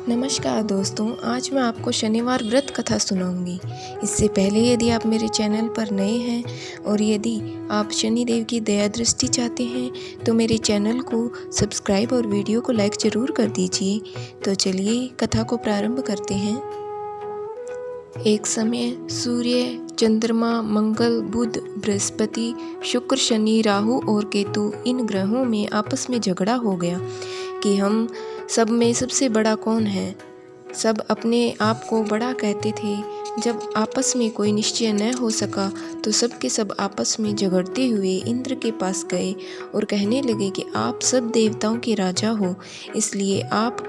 नमस्कार दोस्तों, आज मैं आपको शनिवार व्रत कथा सुनाऊंगी। इससे पहले यदि आप मेरे चैनल पर नए हैं और यदि आप शनिदेव की दया दृष्टि चाहते हैं तो मेरे चैनल को सब्सक्राइब और वीडियो को लाइक ज़रूर कर दीजिए। तो चलिए कथा को प्रारंभ करते हैं। एक समय सूर्य, चंद्रमा, मंगल, बुध, बृहस्पति, शुक्र, शनि, राहु और केतु इन ग्रहों में आपस में झगड़ा हो गया कि हम सब में सबसे बड़ा कौन है। सब अपने आप को बड़ा कहते थे। जब आपस में कोई निश्चय न हो सका तो सब के सब आपस में झगड़ते हुए इंद्र के पास गए और कहने लगे कि आप सब देवताओं के राजा हो, इसलिए आप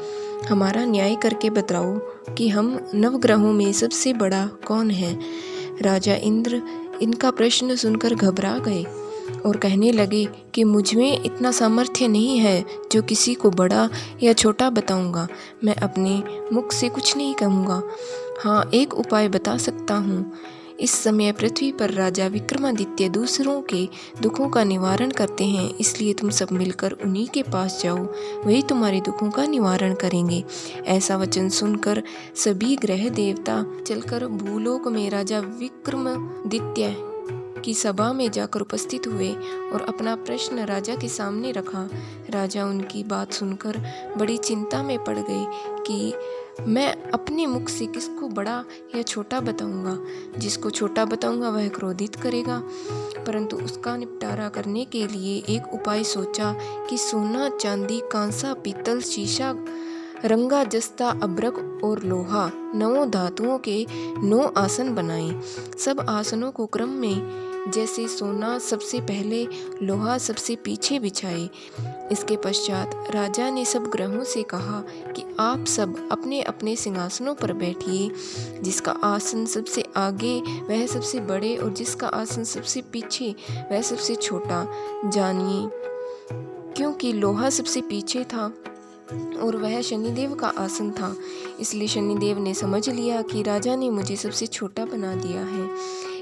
हमारा न्याय करके बताओ कि हम नवग्रहों में सबसे बड़ा कौन है। राजा इंद्र इनका प्रश्न सुनकर घबरा गए और कहने लगे कि मुझ में इतना सामर्थ्य नहीं है जो किसी को बड़ा या छोटा बताऊंगा। मैं अपने मुख से कुछ नहीं कहूँगा। हाँ, एक उपाय बता सकता हूँ। इस समय पृथ्वी पर राजा विक्रमादित्य दूसरों के दुखों का निवारण करते हैं, इसलिए तुम सब मिलकर उन्हीं के पास जाओ, वही तुम्हारे दुखों का निवारण करेंगे। ऐसा वचन सुनकर सभी ग्रह देवता चलकर भूलोक में राजा विक्रमादित्य की सभा में जाकर उपस्थित हुए और अपना प्रश्न राजा के सामने रखा। राजा उनकी बात सुनकर बड़ी चिंता में पड़ गए कि मैं अपने मुख से किसको बड़ा या छोटा बताऊंगा। जिसको छोटा बताऊंगा वह क्रोधित करेगा। परंतु उसका निपटारा करने के लिए एक उपाय सोचा कि सोना, चांदी, कांसा, पीतल, शीशा, रंगा, जस्ता, अभ्रक और लोहा 9 धातुओं के 9 आसन बनाए। सब आसनों को क्रम में जैसे सोना सबसे पहले, लोहा सबसे पीछे बिछाए। इसके पश्चात राजा ने सब ग्रहों से कहा कि आप सब अपने अपने सिंहासनों पर बैठिए। जिसका आसन सबसे आगे वह सबसे बड़े और जिसका आसन सबसे पीछे वह सबसे छोटा जानिए। क्योंकि लोहा सबसे पीछे था और वह शनिदेव का आसन था, इसलिए शनिदेव ने समझ लिया कि राजा ने मुझे सबसे छोटा बना दिया है।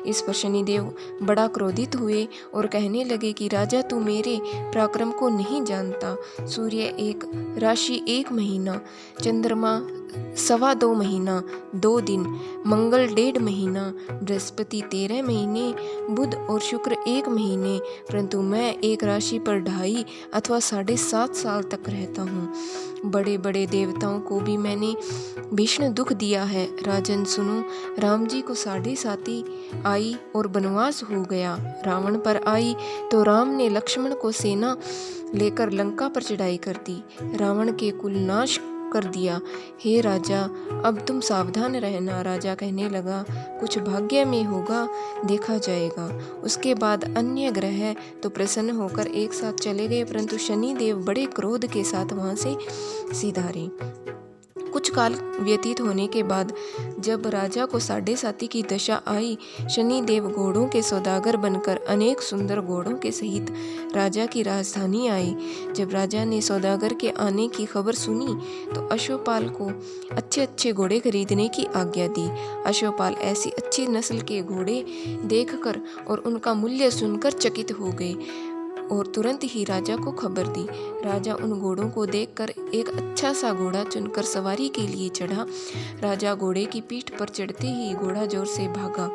इस पर शनिदेव बड़ा क्रोधित हुए और कहने लगे कि राजा, तू मेरे पराक्रम को नहीं जानता। सूर्य 1 राशि 1 महीना, चंद्रमा 2.25 महीना 2 दिन, मंगल 1.5 महीना, बृहस्पति 13 महीने, बुध और शुक्र 1 महीने, परंतु मैं एक राशि पर 2.5 अथवा 7.5 साल तक रहता हूँ। बड़े बड़े देवताओं को भी मैंने भीषण दुख दिया है। राजन सुनो, राम जी को 7.5 आई और वनवास हो गया। रावण पर आई तो राम ने लक्ष्मण को सेना लेकर लंका पर चढ़ाई कर दी, रावण के कुल नाश कर दिया। हे राजा, अब तुम सावधान रहना। राजा कहने लगा, कुछ भाग्य में होगा, देखा जाएगा। उसके बाद अन्य ग्रह तो प्रसन्न होकर एक साथ चले गए, परंतु शनिदेव बड़े क्रोध के साथ वहां से सिधारे। कुछ काल व्यतीत होने के बाद जब राजा को 7.5 की दशा आई, शनिदेव घोड़ों के सौदागर बनकर अनेक सुंदर घोड़ों के सहित राजा की राजधानी आए। जब राजा ने सौदागर के आने की खबर सुनी तो अश्वपाल को अच्छे अच्छे घोड़े खरीदने की आज्ञा दी। अश्वपाल ऐसी अच्छी नस्ल के घोड़े देखकर और उनका मूल्य सुनकर चकित हो गए और तुरंत ही राजा को खबर दी। राजा उन घोड़ों को देखकर एक अच्छा सा घोड़ा चुनकर सवारी के लिए चढ़ा। राजा घोड़े की पीठ पर चढ़ते ही घोड़ा जोर से भागा।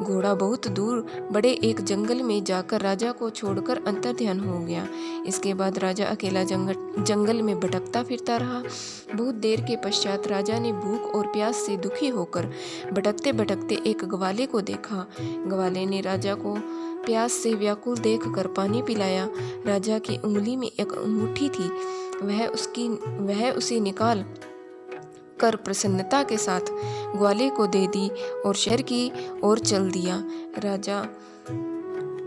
घोड़ा बहुत दूर बड़े एक जंगल में जाकर राजा को छोड़कर अंतर्ध्यान हो गया। इसके बाद राजा अकेला जंगल में भटकता फिरता रहा। बहुत देर के पश्चात राजा ने भूख और प्यास से दुखी होकर भटकते भटकते एक ग्वाले को देखा। ग्वाले ने राजा को प्यास से व्याकुल देखकर पानी पिलाया। राजा की उंगली में एक अंगूठी थी, वह उसे निकाल कर प्रसन्नता के साथ ग्वाले को दे दी और शहर की ओर चल दिया। राजा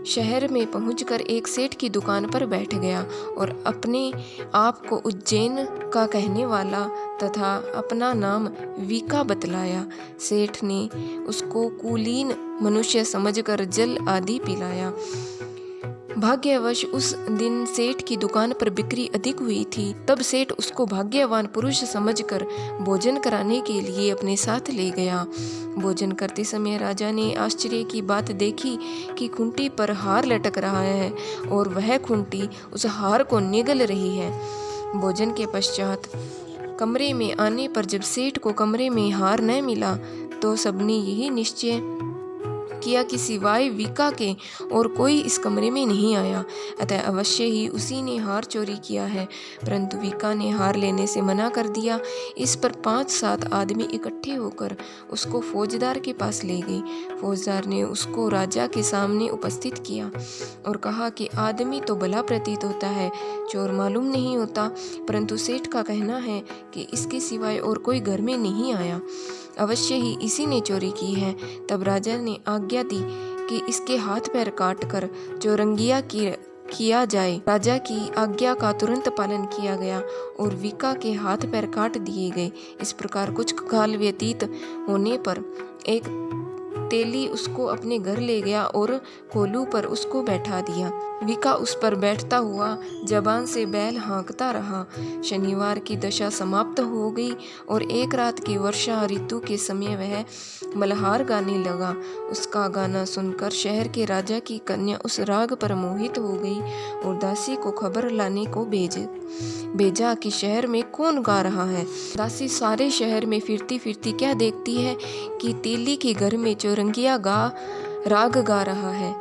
शहर में पहुंचकर एक सेठ की दुकान पर बैठ गया और अपने आप को उज्जैन का कहने वाला तथा अपना नाम वीका बतलाया। सेठ ने उसको कुलीन मनुष्य समझकर जल आदि पिलाया। भाग्यवश उस दिन सेठ की दुकान पर बिक्री अधिक हुई थी। तब सेठ उसको भाग्यवान पुरुष समझकर भोजन कराने के लिए अपने साथ ले गया। भोजन करते समय राजा ने आश्चर्य की बात देखी कि खूंटी पर हार लटक रहा है और वह खूंटी उस हार को निगल रही है। भोजन के पश्चात कमरे में आने पर जब सेठ को कमरे में हार न मिला तो सबने यही निश्चय किया कि सिवाय विका के और कोई इस कमरे में नहीं आया, अतः अवश्य ही उसी ने हार चोरी किया है। परंतु विका ने हार लेने से मना कर दिया। इस पर 5-7 आदमी इकट्ठे होकर उसको फौजदार के पास ले गए। फौजदार ने उसको राजा के सामने उपस्थित किया और कहा कि आदमी तो भला प्रतीत होता है, चोर मालूम नहीं होता, परंतु सेठ का कहना है कि इसके सिवाय और कोई घर में नहीं आया, अवश्य ही इसी ने चोरी की है। तब राजा ने आज्ञा दी कि इसके हाथ पैर काट कर चौरंगिया किया जाए। राजा की आज्ञा का तुरंत पालन किया गया और विका के हाथ पैर काट दिए गए। इस प्रकार कुछ काल व्यतीत होने पर एक तेली उसको अपने घर ले गया और कोलू पर उसको बैठा दिया। विका उस पर बैठता हुआ जबान से बैल हाँकता रहा। शनिवार की दशा समाप्त हो गई और एक रात की वर्षा ऋतु के समय वह मल्हार गाने लगा। उसका गाना सुनकर शहर के राजा की कन्या उस राग पर मोहित हो गई और दासी को खबर लाने को भेजा कि शहर में कौन गा रहा है। दासी सारे शहर में फिरती फिरती क्या देखती है कि तेली के घर में चौरंगिया राग गा रहा है।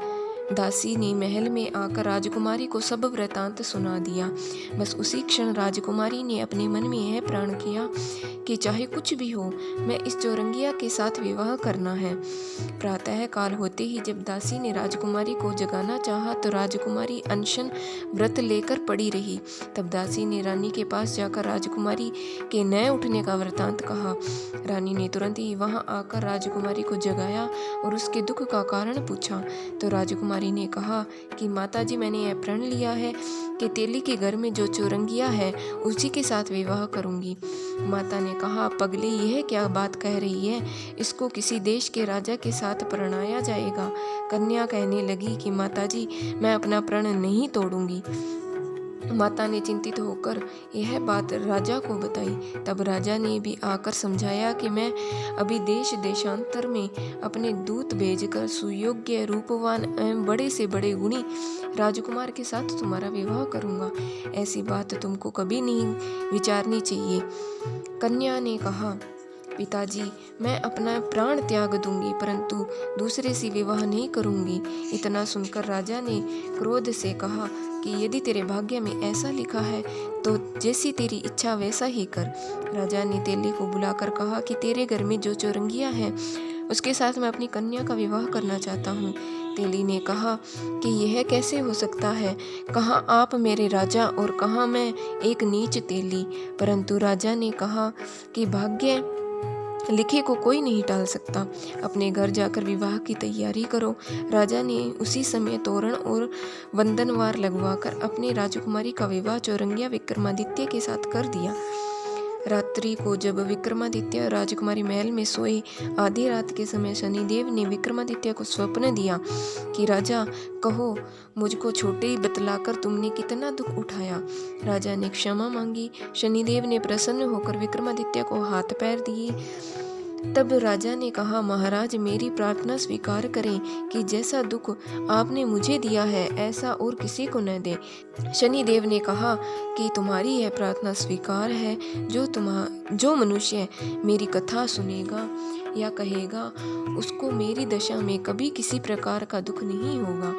दासी ने महल में आकर राजकुमारी को सब वृतांत सुना दिया। बस उसी क्षण राजकुमारी ने अपने मन में यह प्रण किया कि चाहे कुछ भी हो, मैं इस चौरंगिया के साथ विवाह करना है। प्रातः काल होते ही जब दासी ने राजकुमारी को जगाना चाहा तो राजकुमारी अनशन व्रत लेकर पड़ी रही। तब दासी ने रानी के पास जाकर राजकुमारी के न उठने का वृतांत कहा। रानी ने तुरंत ही वहां आकर राजकुमारी को जगाया और उसके दुख का कारण पूछा। तो राजकुमारी ने कहा कि माताजी, मैंने यह प्रण लिया है कि तेली के घर में जो चौरंगिया है उसी के साथ विवाह करूंगी। माता ने कहा, पगली, यह क्या बात कह रही है? इसको किसी देश के राजा के साथ परणाया जाएगा। कन्या कहने लगी कि माताजी, मैं अपना प्रण नहीं तोड़ूंगी। माता ने चिंतित होकर यह बात राजा को बताई। तब राजा ने भी आकर समझाया कि मैं अभी देश देशांतर में अपने दूत भेजकर सुयोग्य, रूपवान एवं बड़े से बड़े गुणी राजकुमार के साथ तुम्हारा विवाह करूंगा। ऐसी बात तुमको कभी नहीं विचारनी चाहिए। कन्या ने कहा, पिताजी, मैं अपना प्राण त्याग दूंगी, परंतु दूसरे से विवाह नहीं करूंगी। इतना सुनकर राजा ने क्रोध से कहा कि यदि तेरे भाग्य में ऐसा लिखा है तो जैसी तेरी इच्छा वैसा ही कर। राजा ने तेली को बुलाकर कहा कि तेरे घर में जो चौरंगिया है उसके साथ मैं अपनी कन्या का विवाह करना चाहता हूँ। तेली ने कहा कि यह कैसे हो सकता है? कहाँ आप मेरे राजा और कहाँ मैं एक नीच तेली। परंतु राजा ने कहा कि भाग्य लिखे को कोई नहीं टाल सकता। अपने घर जाकर विवाह की तैयारी करो। राजा ने उसी समय तोरण और वंदनवार लगवाकर अपने राजकुमारी का विवाह चौरंगिया विक्रमादित्य के साथ कर दिया। रात्रि को जब विक्रमादित्य राजकुमारी महल में सोए, आधी रात के समय शनिदेव ने विक्रमादित्य को स्वप्न दिया कि राजा, कहो, मुझको छोटे ही बतलाकर तुमने कितना दुख उठाया। राजा ने क्षमा मांगी। शनिदेव ने प्रसन्न होकर विक्रमादित्य को हाथ पैर दिए। तब राजा ने कहा, महाराज, मेरी प्रार्थना स्वीकार करें कि जैसा दुख आपने मुझे दिया है ऐसा और किसी को न दे। शनिदेव ने कहा कि तुम्हारी यह प्रार्थना स्वीकार है। जो मनुष्य मेरी कथा सुनेगा या कहेगा उसको मेरी दशा में कभी किसी प्रकार का दुख नहीं होगा,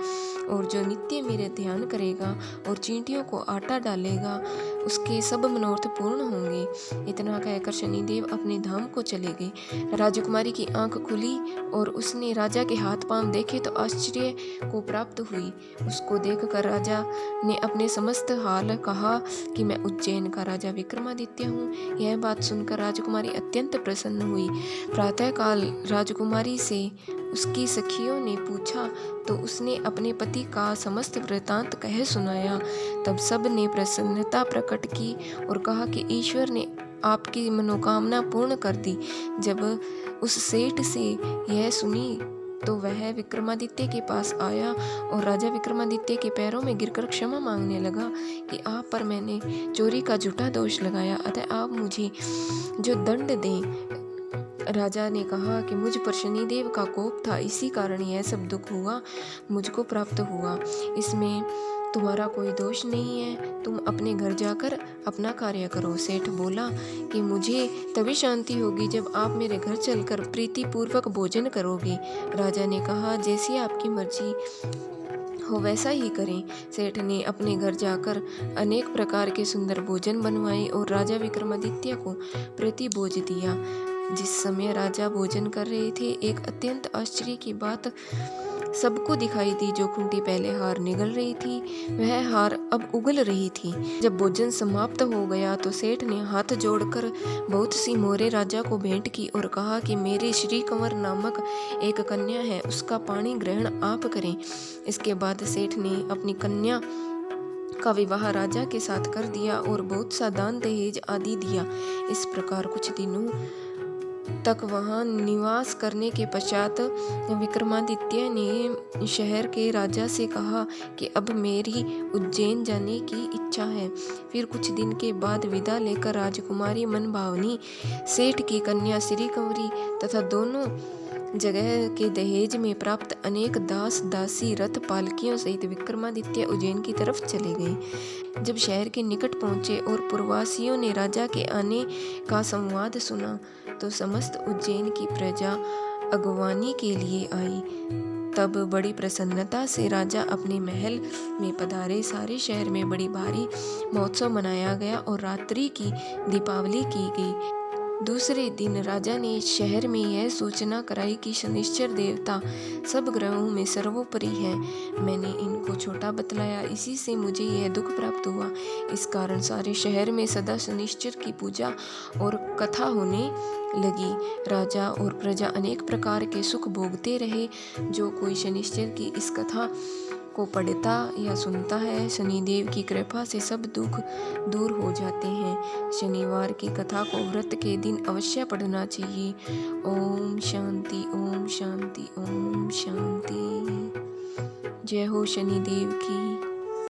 और जो नित्य मेरे ध्यान करेगा और चींटियों को आटा डालेगा उसके सब मनोरथ पूर्ण होंगे। इतना कहकर शनिदेव अपने धाम को चले गए। राजकुमारी की आंख खुली और उसने राजा के हाथ पांव देखे तो आश्चर्य को प्राप्त हुई। उसको देखकर राजा ने अपने समस्त हाल कहा कि मैं उज्जैन का राजा विक्रमादित्य हूँ। यह बात सुनकर राजकुमारी अत्यंत प्रसन्न हुई। प्रातःकाल राजकुमारी से उसकी सखियों ने पूछा तो उसने अपने पति का समस्त वृतांत कह सुनाया। तब सब ने प्रसन्नता प्रकट की और कहा कि ईश्वर ने आपकी मनोकामना पूर्ण कर दी। जब उस सेठ से यह सुनी तो वह विक्रमादित्य के पास आया और राजा विक्रमादित्य के पैरों में गिरकर क्षमा मांगने लगा कि आप पर मैंने चोरी का झूठा दोष लगाया, अतः आप मुझे जो दंड दें। राजा ने कहा कि मुझ पर शनिदेव का कोप था, इसी कारण यह सब दुख हुआ मुझको प्राप्त हुआ। इसमें तुम्हारा कोई दोष नहीं है, तुम अपने घर जाकर अपना कार्य करो। सेठ बोला कि मुझे तभी शांति होगी जब आप मेरे घर चलकर प्रीतिपूर्वक भोजन करोगे। राजा ने कहा, जैसी आपकी मर्जी हो वैसा ही करें। सेठ ने अपने घर जाकर अनेक प्रकार के सुंदर भोजन बनवाए और राजा विक्रमादित्य को प्रतिभोज दिया। जिस समय राजा भोजन कर रहे थे, एक अत्यंत आश्चर्य की बात सबको दिखाई दी। जो खूंटी पहले हार निगल रही थी, वह हार अब उगल रही थी। जब भोजन समाप्त हो गया तो सेठ ने हाथ जोड़कर बहुत सी मोहरें राजा को भेंट की और कहा कि मेरे श्री कंवर नामक एक कन्या है, उसका पाणी ग्रहण आप करें। इसके बाद सेठ ने अपनी कन्या का विवाह राजा के साथ कर दिया और बहुत सा दान दहेज आदि दिया। इस प्रकार कुछ दिनों तक वहां निवास करने के पश्चात विक्रमादित्य ने शहर के राजा से कहा कि अब मेरी उज्जैन जाने की इच्छा है। फिर कुछ दिन के बाद विदा लेकर राजकुमारी मनभावनी, सेठ की कन्या श्री कंवरी तथा दोनों जगह के दहेज में प्राप्त अनेक दास दासी रथ पालकियों सहित विक्रमादित्य उज्जैन की तरफ चले गए। जब शहर के निकट पहुंचे और पुरवासियों ने राजा के आने का संवाद सुना तो समस्त उज्जैन की प्रजा अगवानी के लिए आई। तब बड़ी प्रसन्नता से राजा अपने महल में पधारे। सारे शहर में बड़ी भारी महोत्सव मनाया गया और रात्रि की दीपावली की गई। दूसरे दिन राजा ने शहर में यह सूचना कराई कि शनिश्चर देवता सब ग्रहों में सर्वोपरि है। मैंने इनको छोटा बतलाया, इसी से मुझे यह दुख प्राप्त हुआ। इस कारण सारे शहर में सदा शनिश्चर की पूजा और कथा होने लगी। राजा और प्रजा अनेक प्रकार के सुख भोगते रहे। जो कोई शनिश्चर की इस कथा को पढ़ता या सुनता है, शनिदेव की कृपा से सब दुख दूर हो जाते हैं। शनिवार की कथा को व्रत के दिन अवश्य पढ़ना चाहिए। ओम शांति, ओम शांति, ओम शांति। जय हो शनिदेव की।